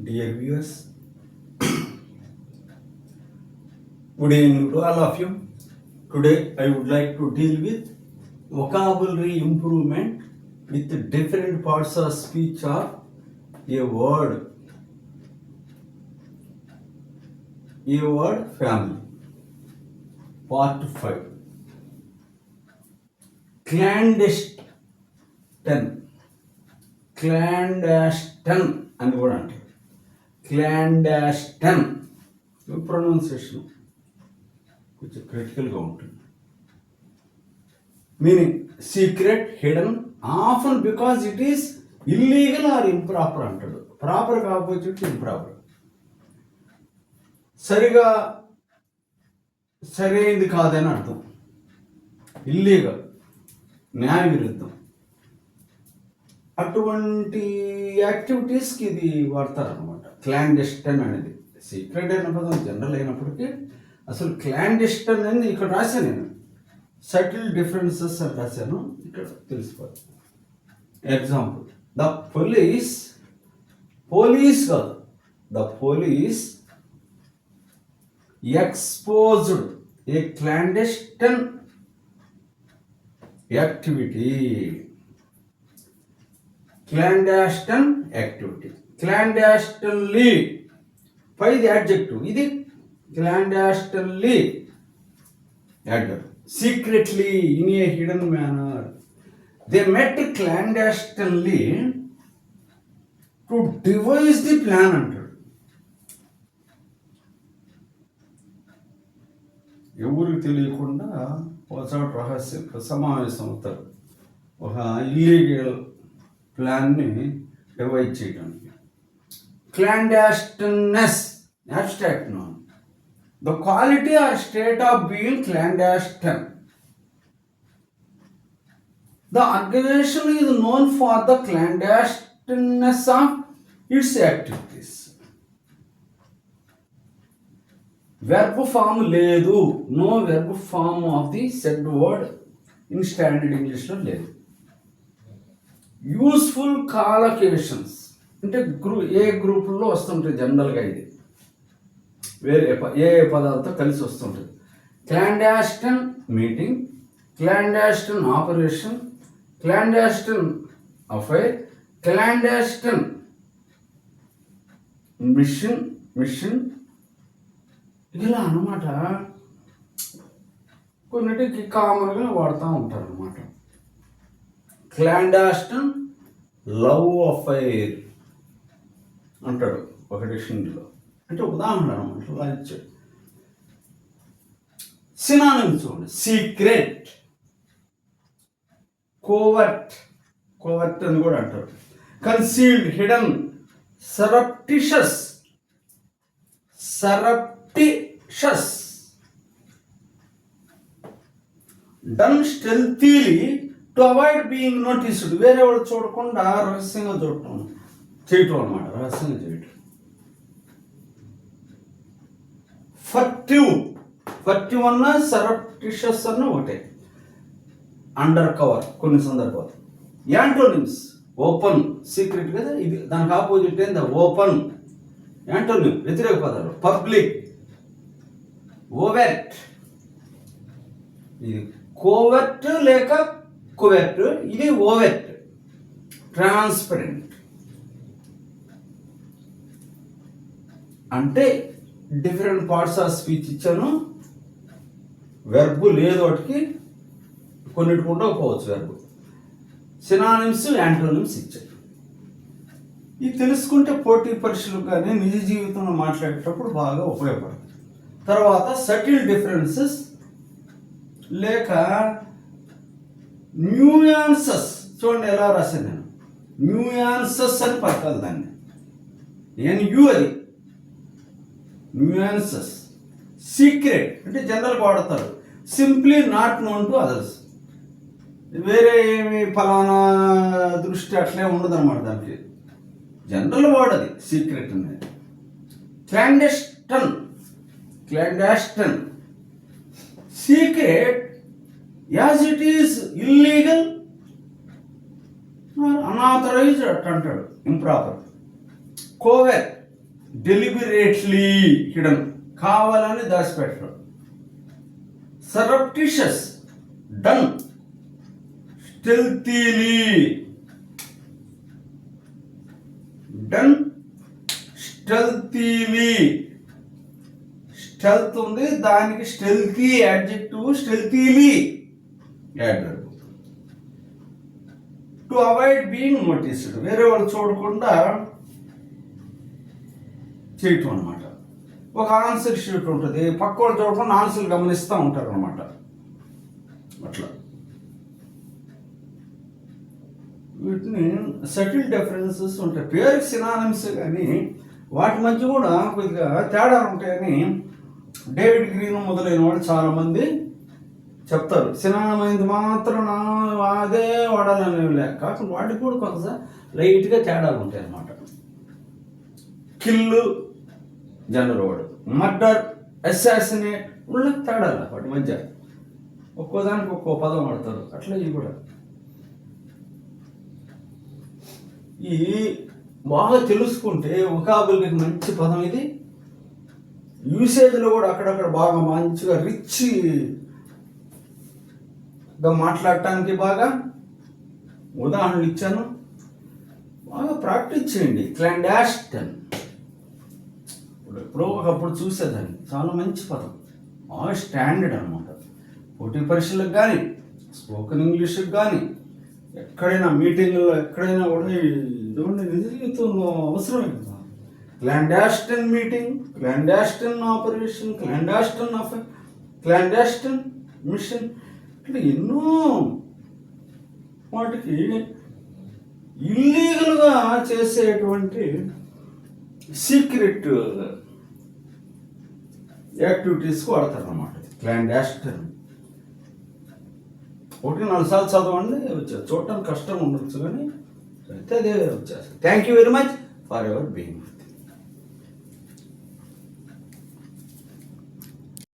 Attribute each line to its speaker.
Speaker 1: Dear viewers, good evening to all of you. Today I would like to deal with vocabulary improvement with different parts of speech of a word family. Part 5. Clandestine అని కూడా అంటారు. Clandestine pronunciation కొంచెం క్రిటికల్గా ఉంటుంది. Meaning secret, hidden, often because it is illegal or improper అంటాడు. Proper కాకపోతే improper. సరైనది కాదని అర్థం. ఇల్లీగల్, న్యాయ విరుద్ధం. అటువంటి యాక్టివిటీస్కి ఇది వాడతారనమాట. క్లాండెస్టైన్ అనేది సీక్రెట్ అయిన పదం జనరల్ అయినప్పటికీ అసలు క్లాండెస్టైన్ అని ఇక్కడ రాశాను నేను. సటిల్ డిఫరెన్సెస్ అని రాశాను, ఇక్కడ తెలిసిపోతుంది. ఎగ్జాంపుల్, ద పోలీస్ కాదు, the police exposed a clandestine activity. Clandestinely పై ది adjective, ఇది clandestinely adverb. Secretly, in a hidden manner. They met clandestinely to devise the plan అంటాడు. ఎవరికి తెలియకుండా ఒకసారి రహస్య సమావేశం అవుతారు ఒక ఇల్లీగల్ ప్లాన్ని డివైడ్ చేయడానికి. Clandestineness abstract noun. The quality or state of being clandestine. The organisation is known for the clandestineness of its activities. Verb form లేదు. No verb form of the said word in standard ఇంగ్లీష్లో లేదు. Useful కాలకేషన్స్ అంటే ఏ గ్రూపుల్లో వస్తుంటుంది జనరల్గా. ఇది వేరే ఏ పదాలతో కలిసి వస్తుంటుంది. క్లాండాస్టిన్ మీటింగ్, క్లాండాస్టిన్ ఆపరేషన్, క్లాండాస్టిన్ అఫైర్, క్లాండాస్టిన్ మిషన్ ఇలా అన్నమాట. కొన్నిటికి కామన్గా వాడుతూ ఉంటారు అన్నమాట. క్లాండాస్టిన్ లవ్ అఫైర్ అంటాడు ఒక డిక్షనరీలో. అంటే ఉదాహరణ అనమాట ఇచ్చాడు. సినానిమ్స్ చూడండి. సీక్రెట్, కోవర్ట్ అని కూడా అంటారు. Concealed, hidden, surreptitious, done stealthily to avoid being noticed. వేరే వాళ్ళు చూడకుండా రహస్యంగా చేయటం అనమాట. రహస్యంగా చేయటం. ఫర్టివ్ అన్న సరప్టిషస్ అన్న ఒకటే. అండర్ కవర్ కొన్ని సందర్భాలు. యాంటోనిమ్స్, ఓపెన్, సీక్రెట్ కదా. ఇది దానికి ఆపోజిట్ ఏంది? ఓపెన్. యాంటోనిమ్ వ్యతిరేక పదాలు. పబ్లిక్, ఓవెర్ట్. ఇది కోవర్ట్ లేక కువెర్ట్, ఇది ఓవెర్ట్. ట్రాన్స్పరెంట్ అంటే డిఫరెంట్ పార్ట్స్ ఆఫ్ స్పీచ్ ఇచ్చాను. వెర్బు లేదు, వాటికి కొన్నిటికి ఉండకపోవచ్చు వెర్బు. సినానిమ్స్, యాంటోనిమ్స్ ఇచ్చారు. ఇది తెలుసుకుంటే పోటీ పరీక్షలు కానీ నిజ జీవితంలో మాట్లాడేటప్పుడు బాగా ఉపయోగపడుతుంది. తర్వాత సటిల్ డిఫరెన్సెస్ లేక న్యూయాన్సెస్. చూడండి ఎలా రాశాను నేను. న్యూయాన్సెస్ అని పలకాలి దాన్ని. ఎన్యూ అది న్యూయాన్సెస్. సీక్రెట్ అంటే జనరల్గా వాడతారు. Simply not known to others. వేరే ఏమి ఫలానా దృష్టి అట్లే ఉండదు అనమాట. దానికి జనరల్ వర్డ్ అది సీక్రెట్ అనేది. Clandestine secret as it is illegal unauthorised అంటాడు, ఇంప్రాపర్. కోవెర్ట్ డెలిబరేట్లీ హిడెన్, కావాలని దాచిపెట్టడం. Surreptitious, done stealthily, done stealthily. Stealth ఉంది, దానికి stealthy adjective, stealthily adverb. To avoid being noticed, వేరే వాళ్ళు చూడకుండా చేయటం అనమాట. ఒక ఆన్సర్ షీట్ ఉంటుంది, పక్క వాళ్ళు చూడకుండా ఆన్సర్లు గమనిస్తూ ఉంటారు అనమాట. అట్లా వీటిని సటిల్ డిఫరెన్సెస్ ఉంటాయి. పేరుకి సినానిమ్స్ కానీ వాటి మధ్య కూడా కొద్దిగా తేడా ఉంటాయని డేవిడ్ గ్రీన్ మొదలైన వాళ్ళు చాలామంది చెప్తారు. సినానమైంది మాత్రం అదే వాడాలని లేక కాకుండా వాటికి కూడా కొంత లైట్గా తేడాలు ఉంటాయి అన్నమాట. Kill general word, murder, assassinate ఉళ్ళ తేడాలి వాటి మధ్య. ఒక్కో దానికి ఒక్కో పదం వాడతారు. అట్లా ఇవి కూడా ఈ బాగా తెలుసుకుంటే వొకాబులరీకి మంచి పదం ఇది. యూసేజ్లో కూడా అక్కడక్కడ బాగా మంచిగా రిచ్గా మాట్లాడటానికి బాగా ఉదాహరణలు ఇచ్చాను. బాగా ప్రాక్టీస్ చేయండి. క్లాండాస్టన్ ఎప్పుడో ఒకప్పుడు చూసేదాన్ని, చాలా మంచి పదం, బాగా స్టాండర్డ్ అనమాట. పోటీ పరీక్షలకు కానీ స్పోకెన్ ఇంగ్లీష్కి కానీ ఎక్కడైనా మీటింగ్లో ఎక్కడైనా కూడా నిజంగా అవసరమే కదా. క్లాండాస్టన్ మీటింగ్, క్లాండాస్టన్ ఆపరేషన్, క్లాండాస్టన్ మిషన్, ఇట్లా ఎన్నో వాటికి ఇల్లీగల్గా చేసేటువంటి సీక్రెట్ యాక్టివిటీస్కి వాడతారు అన్నమాట క్లాండాస్టన్. 1-4 సార్లు చదవండి, వచ్చారు. చూడటానికి కష్టం ఉండొచ్చు కానీ అయితే అదే వచ్చేస్తారు. Thank you very much for your being.